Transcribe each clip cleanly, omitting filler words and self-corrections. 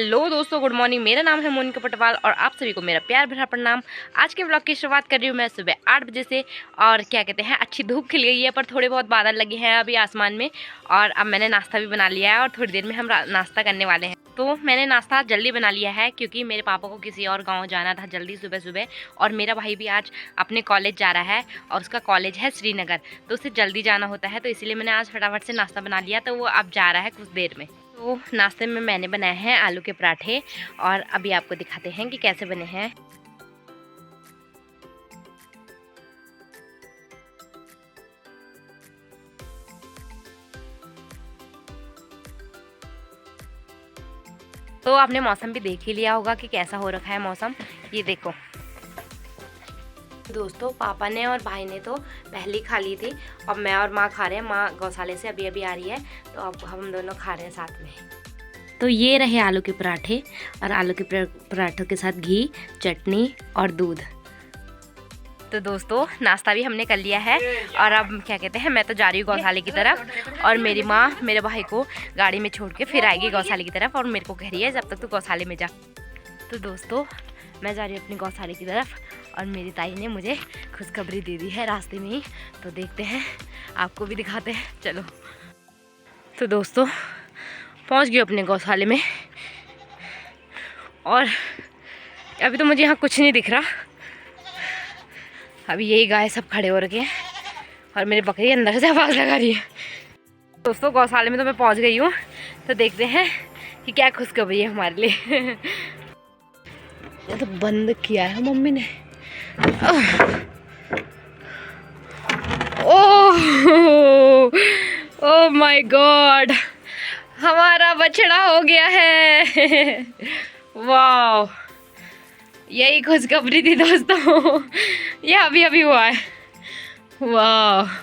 Hello दोस्तों, good morning. मेरा नाम है मोनिका पटवाल और आप सभी को मेरा प्यार भरा प्रणाम। आज के ब्लॉग की शुरुआत कर रही हूँ मैं सुबह 8 बजे से। और क्या कहते हैं, अच्छी धूप खिल गई है पर थोड़े बहुत बादल लगे हैं अभी आसमान में। और अब मैंने नाश्ता भी बना लिया है और थोड़ी देर में हम नाश्ता करने वाले हैं। तो मैंने नाश्ता जल्दी बना लिया है क्योंकि मेरे पापा को किसी और गाँव जाना था जल्दी सुबह सुबह। और मेरा भाई भी आज अपने कॉलेज जा रहा है और उसका कॉलेज है श्रीनगर, तो उसे जल्दी जाना होता है। तो इसीलिए मैंने आज फटाफट से नाश्ता बना लिया, तो वो अब जा रहा है कुछ देर में। तो नाश्ते में मैंने बनाए हैं आलू के पराठे और अभी आपको दिखाते हैं कि कैसे बने हैं। तो आपने मौसम भी देख ही लिया होगा कि कैसा हो रखा है मौसम। ये देखो दोस्तों, पापा ने और भाई ने तो पहले ही खा ली थी। अब मैं और माँ खा रहे हैं। माँ गौशाले से अभी अभी आ रही है, तो अब हम दोनों खा रहे हैं साथ में। तो ये रहे आलू के पराठे और आलू के पराठों के साथ घी, चटनी और दूध। तो दोस्तों, नाश्ता भी हमने कर लिया है और अब क्या कहते हैं, मैं तो जा रही हूँ गौशाले की तरफ और मेरी माँ मेरे भाई को गाड़ी में छोड़ के फिर आएगी गौशाले की तरफ और मेरे को कह रही है जब तक तू गौशाले में जा। तो दोस्तों, मैं जा रही हूँ अपनी गौशाले की तरफ और मेरी ताई ने मुझे खुशखबरी दे दी है रास्ते में ही। तो देखते हैं, आपको भी दिखाते हैं, चलो। तो दोस्तों, पहुंच गए अपने गौशाले में और अभी तो मुझे यहाँ कुछ नहीं दिख रहा। अभी यही गाय सब खड़े हो रखे हैं और मेरी बकरी अंदर से आवाज़ लगा रही है। दोस्तों, गौशाले में तो मैं पहुँच गई हूँ, तो देखते हैं कि क्या खुशखबरी है हमारे लिए। ये तो बंद किया है मम्मी ने। ओह ओह माय गॉड, हमारा बछड़ा हो गया है। वाह, यही खुशखबरी थी दोस्तों। ये अभी अभी हुआ है। वाह,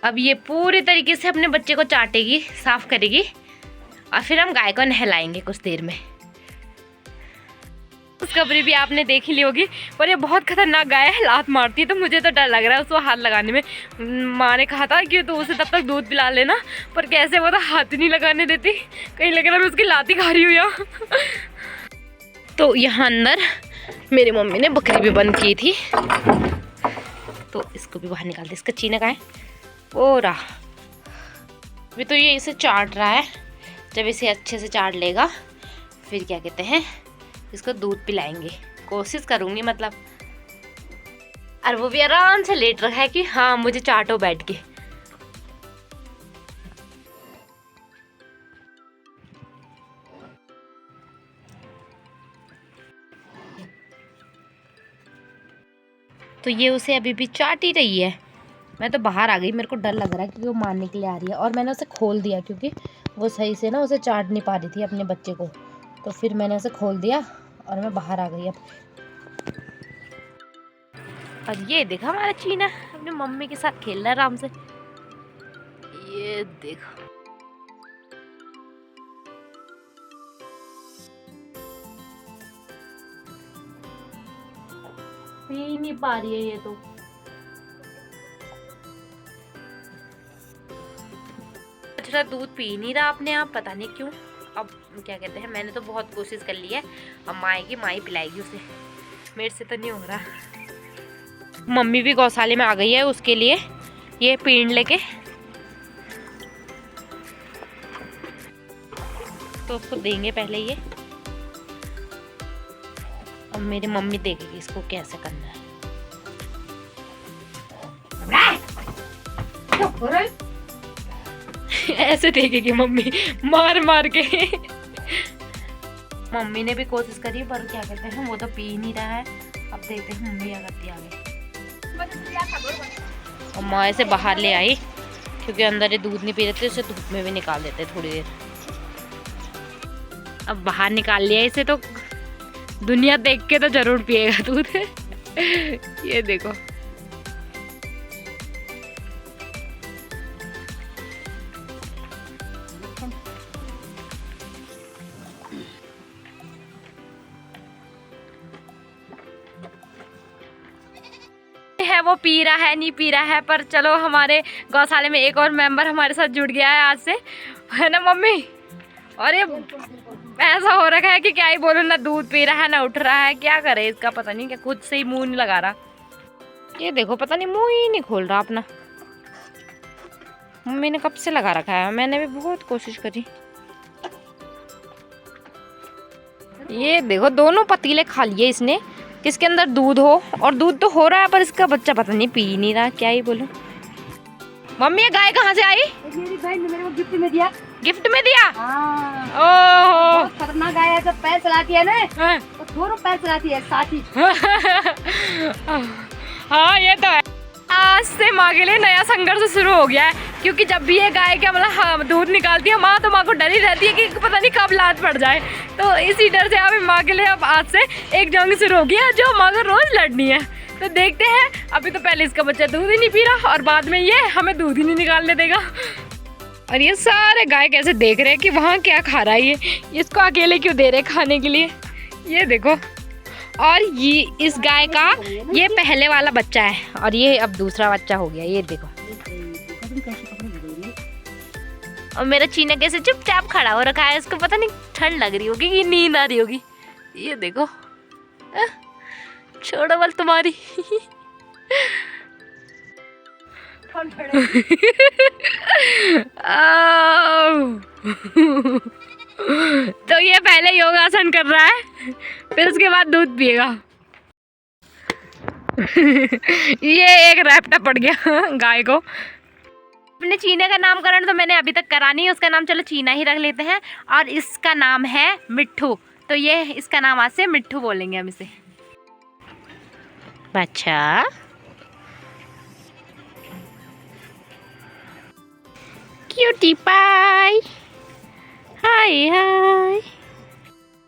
अब ये पूरे तरीके से अपने बच्चे को चाटेगी, साफ करेगी और फिर हम गाय को नहलाएंगे कुछ देर में। खुशखबरी भी आपने देख ही ली होगी, पर ये बहुत खतरनाक गाय है, लात मारती है। तो मुझे तो डर लग रहा है उसको हाथ लगाने में। माँ ने कहा था कि तो उसे तब तक दूध पिला लेना, पर कैसे वो तो हाथ नहीं लगाने देती। कहीं लग रहा है मैं उसकी लाती खा रही हूँ यहाँ। तो यहाँ अंदर मेरी मम्मी ने बकरी भी बंद की थी, तो इसको भी बाहर निकाल दे। इसका चीना कहाँ है? ओ रहा। अभी तो ये इसे चाट रहा है। जब इसे अच्छे से चाट लेगा फिर क्या कहते हैं, इसको दूध पिलाएंगे। कोशिश करूंगी मतलब। और वो भी आराम से लेट रखा है कि हाँ मुझे चाटो बैठ के। तो ये उसे अभी भी चाट ही रही है। मैं तो बाहर आ गई, मेरे को डर लग रहा है क्योंकि वो मारने के लिए आ रही है। और मैंने उसे खोल दिया क्योंकि वो सही से ना उसे चाट नहीं पा रही थी अपने बच्चे को, तो फिर मैंने उसे खोल दिया और मैं बाहर आ गई अब। और ये देखा, हमारा चीना अपनी मम्मी के साथ खेल रहा है आराम से। ये देखो, पी नहीं पा रही है ये तो। अच्छा, दूध पी नहीं रहा अपने आप, पता नहीं क्यों। अब क्या कहते हैं, मैंने तो बहुत कोशिश कर ली है। अब माँ आएगी, माँ ही पिलाएगी उसे, मेरे से तो नहीं हो रहा। मम्मी भी गौशाले में आ गई है उसके लिए ये पीण लेके। तो उसको देंगे पहले ये, और मेरी मम्मी देखेगी इसको कैसे करना है। ऐसे देखेगी मम्मी, मार मार के। मम्मी ने भी कोशिश करी पर क्या कहते हैं, वो तो पी नहीं रहा है। अब देखते हैं मम्मी क्या करती है आगे। और माँ इसे बाहर ले आई क्योंकि अंदर ये दूध नहीं पी रहे थे, उसे धूप में भी निकाल देते थोड़ी देर। अब बाहर निकाल लिया इसे, तो दुनिया देख के तो जरूर पिएगा दूध। ये देखो, है वो पी रहा है नहीं पी रहा है, पर चलो हमारे गौशाले में एक और मेंबर हमारे साथ जुड़ गया है आज से, है ना मम्मी? और ये ऐसा हो रखा है कि क्या ही बोलो, ना दूध पी रहा है ना उठ रहा है, क्या करे इसका पता नहीं, क्या खुद से ही मुंह नहीं लगा रहा। ये देखो पता नहीं मुंह ही नहीं खोल रहा अपना। मम्मी ने कब से लगा रखा है, मैंने भी बहुत कोशिश करी। ये देखो दोनों पतीले खा लिए इसने, किसके अंदर दूध हो, और दूध तो हो रहा है पर इसका बच्चा पता नहीं पी नहीं रहा, क्या ही बोलूं। मम्मी ये गाय कहाँ से आई? मेरी बहन ने मेरे को गिफ्ट में दिया। गिफ्ट में दिया? हाँ। ओहो खतरनाक गाय है, जब पैर चलाती है ना हाँ। तो दोनों पैर चलाती है साथ ही। हाँ ये तो है। आज से माँ के लिए नया संघर्ष शुरू हो गया है, क्योंकि जब भी ये गाय क्या मतलब दूध निकालती है माँ, तो माँ को डर ही रहती है कि पता नहीं कब लात पड़ जाए। तो इसी डर से अभी माँ के लिए अब आज से एक जंग शुरू हो गया जो माँ को रोज लड़नी है। तो देखते हैं, अभी तो पहले इसका बच्चा दूध ही नहीं पी रहा और बाद में ये हमें दूध ही नहीं निकालने देगा। और ये सारे गाय कैसे देख रहे हैं कि वहाँ क्या खा रहा है ये, इसको अकेले क्यों दे रहे खाने के लिए। ये देखो, और ये इस गाय का ये पहले वाला बच्चा है और ये अब दूसरा बच्चा हो गया। ये देखो, और मेरा चीना कैसे चुपचाप खड़ा हो रखा है, इसको पता नहीं ठंड लग रही होगी कि नींद आ रही होगी। ये देखो छोड़ो बल तुम्हारी। तो ये पहले योगासन कर रहा है, फिर उसके बाद दूध पिएगा। ये एक रैप्टा पड़ गया गाय को। अपने चीने का नामकरण तो मैंने अभी तक करा नहीं, उसका नाम चलो चीना ही रख लेते हैं। और इसका नाम है मिट्ठू, तो ये इसका नाम आज से मिट्ठू बोलेंगे हम इसे। बच्चा क्यूटी पाई, हाय हाय।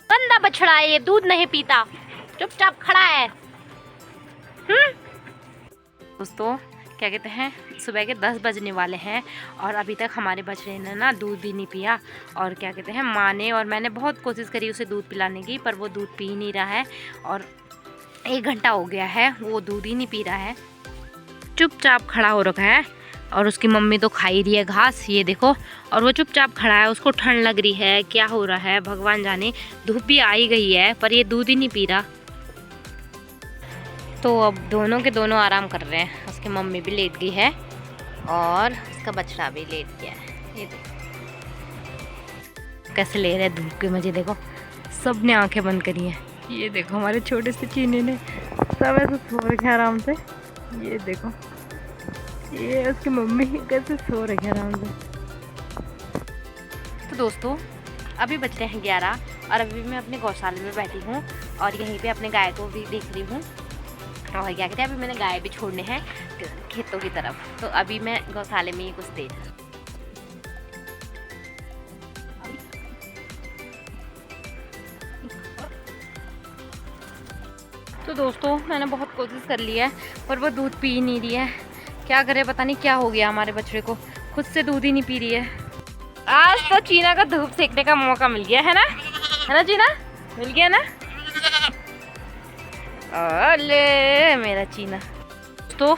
गंदा बछड़ा है ये, दूध नहीं पीता, चुपचाप खड़ा है। दोस्तों क्या कहते हैं, सुबह के 10 बजने वाले हैं और अभी तक हमारे बछड़े ने ना दूध भी नहीं पिया। और क्या कहते हैं, माँ ने और मैंने बहुत कोशिश करी उसे दूध पिलाने की, पर वो दूध पी नहीं रहा है। और 1 घंटा हो गया है वो दूध ही नहीं पी रहा है, चुपचाप खड़ा हो रखा है। और उसकी मम्मी तो खा ही रही है घास, ये देखो, और वो चुपचाप खड़ा है। उसको ठंड लग रही है, क्या हो रहा है भगवान जाने। धूप भी आई गई है पर ये दूध ही नहीं पी रहा। तो अब दोनों के दोनों आराम कर रहे हैं, उसकी मम्मी भी लेट गई है और उसका बछड़ा भी लेट गया है। ये देखो कैसे ले रहे धूप के मजे, देखो सब ने आंखें बंद करी हैं। ये देखो हमारे छोटे से चीने ने सब ऐसे सो रखे आराम से। ये देखो ये उसकी मम्मी कैसे सो रखे आराम से। तो दोस्तों अभी बज रहे हैं 11 और अभी मैं अपने गौशाला में बैठी हूँ और यहीं पे अपने गाय को भी देख रही हूँ। और क्या कहते हैं, अभी मैंने गाय भी छोड़ने हैं खेतों की तरफ, तो अभी मैं गौशाले में ही कुछ देर। तो दोस्तों मैंने बहुत कोशिश कर ली है पर वो दूध पी नहीं रही है, क्या करे पता नहीं क्या हो गया हमारे बछड़े को, खुद से दूध ही नहीं पी रही है। आज तो चीना का धूप सेकने का मौका मिल गया है ना चीना, मिल गया ना। अले मेरा चीना। तो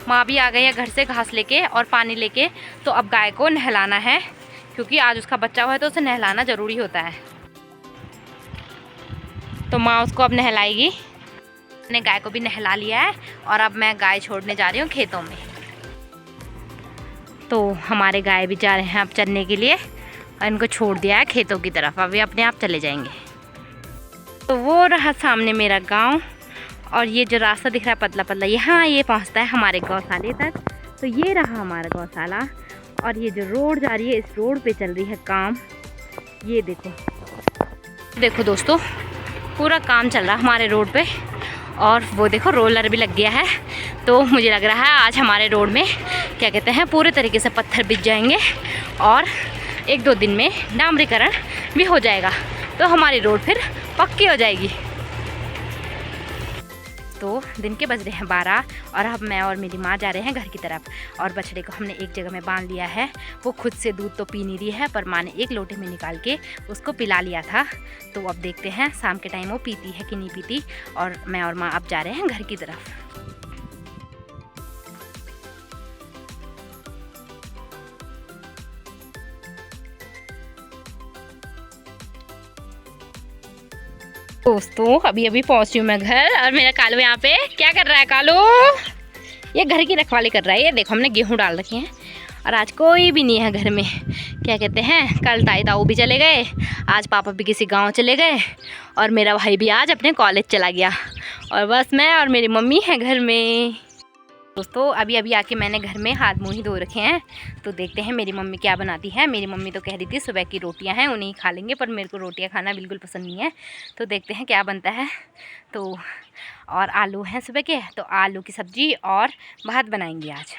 माँ भी आ गई है घर से घास लेके और पानी लेके, तो अब गाय को नहलाना है क्योंकि आज उसका बच्चा हुआ है तो उसे नहलाना ज़रूरी होता है। तो माँ उसको अब नहलाएगी। मैंने गाय को भी नहला लिया है और अब मैं गाय छोड़ने जा रही हूँ खेतों में। तो हमारे गाय भी जा रहे हैं अब चरने के लिए और इनको छोड़ दिया है खेतों की तरफ, अभी अपने आप चले जाएंगे। तो वो रहा सामने मेरा गांव और ये जो रास्ता दिख रहा है पतला पतला, यहाँ ये पहुँचता है हमारे गौशाले तक। तो ये रहा हमारा गौशाला और ये जो रोड जा रही है इस रोड पे चल रही है काम। ये देखो दोस्तों पूरा काम चल रहा है हमारे रोड पे और वो देखो रोलर भी लग गया है। तो मुझे लग रहा है आज हमारे रोड में क्या कहते हैं पूरे तरीके से पत्थर बिछ जाएंगे और 1-2 दिन में डामरीकरण भी हो जाएगा, तो हमारी रोड फिर पक्की हो जाएगी। तो दिन के बज रहे हैं 12 और अब मैं और मेरी माँ जा रहे हैं घर की तरफ। और बछड़े को हमने एक जगह में बांध लिया है, वो खुद से दूध तो पी नहीं रही है पर माँ ने एक लोटे में निकाल के उसको पिला लिया था। तो अब देखते हैं शाम के टाइम वो पीती है कि नहीं पीती। और मैं और माँ अब जा रहे हैं घर की तरफ। दोस्तों अभी अभी पहुंची हूँ मैं घर और मेरा कालू यहाँ पे क्या कर रहा है। कालू ये घर की रखवाली कर रहा है। ये देखो हमने गेहूं डाल रखे हैं और आज कोई भी नहीं है घर में। क्या कहते हैं, कल ताई ताऊ भी चले गए, आज पापा भी किसी गांव चले गए और मेरा भाई भी आज अपने कॉलेज चला गया और बस मैं और मेरी मम्मी हैं घर में। दोस्तों अभी अभी आके मैंने घर में हाथ मुँह ही धो रखे हैं, तो देखते हैं मेरी मम्मी क्या बनाती है। मेरी मम्मी तो कह रही थी सुबह की रोटियां हैं उन्हीं खा लेंगे, पर मेरे को रोटियां खाना बिल्कुल पसंद नहीं है। तो देखते हैं क्या बनता है। तो और आलू हैं सुबह के, तो आलू की सब्ज़ी और भात बनाएंगे आज।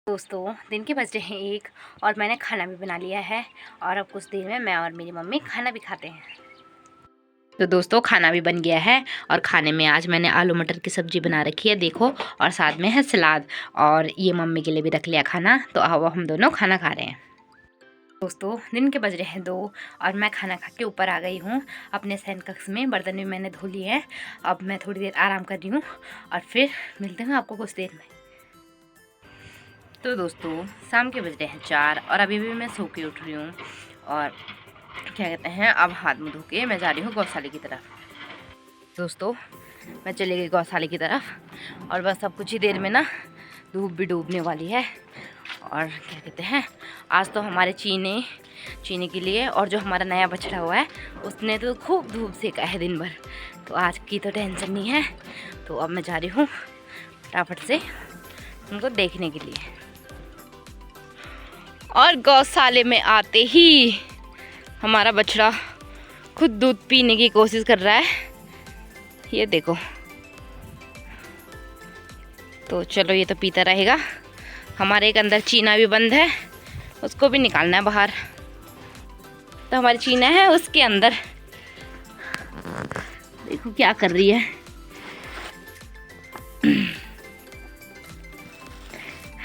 दोस्तों दिन के बज रहे हैं 1 और मैंने खाना भी बना लिया है और अब कुछ देर में मैं और मेरी मम्मी खाना भी खाते हैं। तो दोस्तों खाना भी बन गया है और खाने में आज मैंने आलू मटर की सब्ज़ी बना रखी है देखो, और साथ में है सलाद, और ये मम्मी के लिए भी रख लिया खाना। तो अब हम दोनों खाना खा रहे हैं। दोस्तों दिन के बज रहे हैं 2 और मैं खाना खा के ऊपर आ गई हूँ अपने शयन कक्ष में। बर्तन भी मैंने धो लिए हैं, अब मैं थोड़ी देर आराम कर रही हूँ और फिर मिलते हैं आपको कुछ देर में। तो दोस्तों शाम के बज रहे हैं 4 और अभी भी मैं सो के उठ रही हूँ और क्या कहते हैं, अब हाथ मुँह धो के मैं जा रही हूँ गौशाले की तरफ। दोस्तों मैं चली गई गौशाले की तरफ और बस अब कुछ ही देर में ना धूप भी डूबने वाली है। और क्या कहते हैं, आज तो हमारे चीने के लिए, और जो हमारा नया बछड़ा हुआ है उसने तो खूब धूप सेका है दिन भर, तो आज की तो टेंशन नहीं है। तो अब मैं जा रही हूँ फटाफट से उनको देखने के लिए। और गौशाले में आते ही हमारा बछड़ा खुद दूध पीने की कोशिश कर रहा है, ये देखो। तो चलो ये तो पीता रहेगा। हमारे एक अंदर चीना भी बंद है, उसको भी निकालना है बाहर। तो हमारी चीना है उसके अंदर, देखो क्या कर रही है।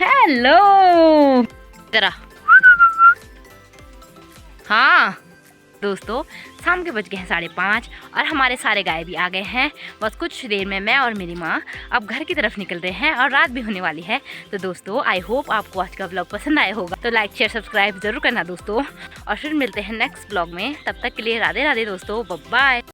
हेलो तेरा। हाँ दोस्तों शाम के बज गए हैं 5:30 और हमारे सारे गाय भी आ गए हैं। बस कुछ देर में मैं और मेरी माँ अब घर की तरफ निकल रहे हैं और रात भी होने वाली है। तो दोस्तों आई होप आपको आज का व्लॉग पसंद आया होगा, तो लाइक शेयर सब्सक्राइब जरूर करना दोस्तों, और फिर मिलते हैं नेक्स्ट व्लॉग में। तब तक के लिए राधे राधे दोस्तों, बाय बाय।